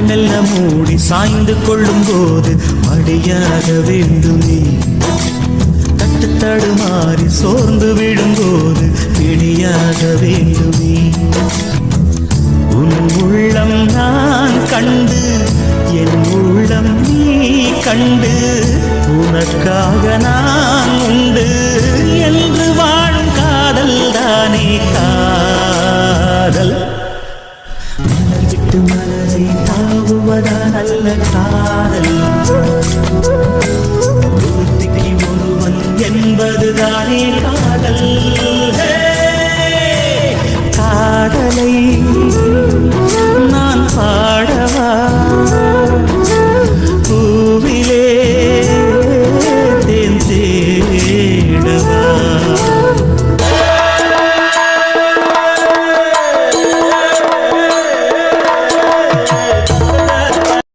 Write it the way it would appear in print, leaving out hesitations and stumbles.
மெல்ல மூடி சாய்ந்து கொள்ளும் போது மடியாக வேண்டுமே. தட்டு தடுமாறி சோர்ந்து விடும்போது பிடியாக வேண்டுமே. உன் உள்ளம் நான் கண்டு என் உள்ளம் நீ கண்டு உனக்காக நான் உண்டு என்று வாழும் காதல் தானே காதல். மலர் விட்டு மலரை தாவுவதா நல்ல காதல். ஒருத்திக்கு ஒருவன் என்பதுதானே காதல். காதலை நான்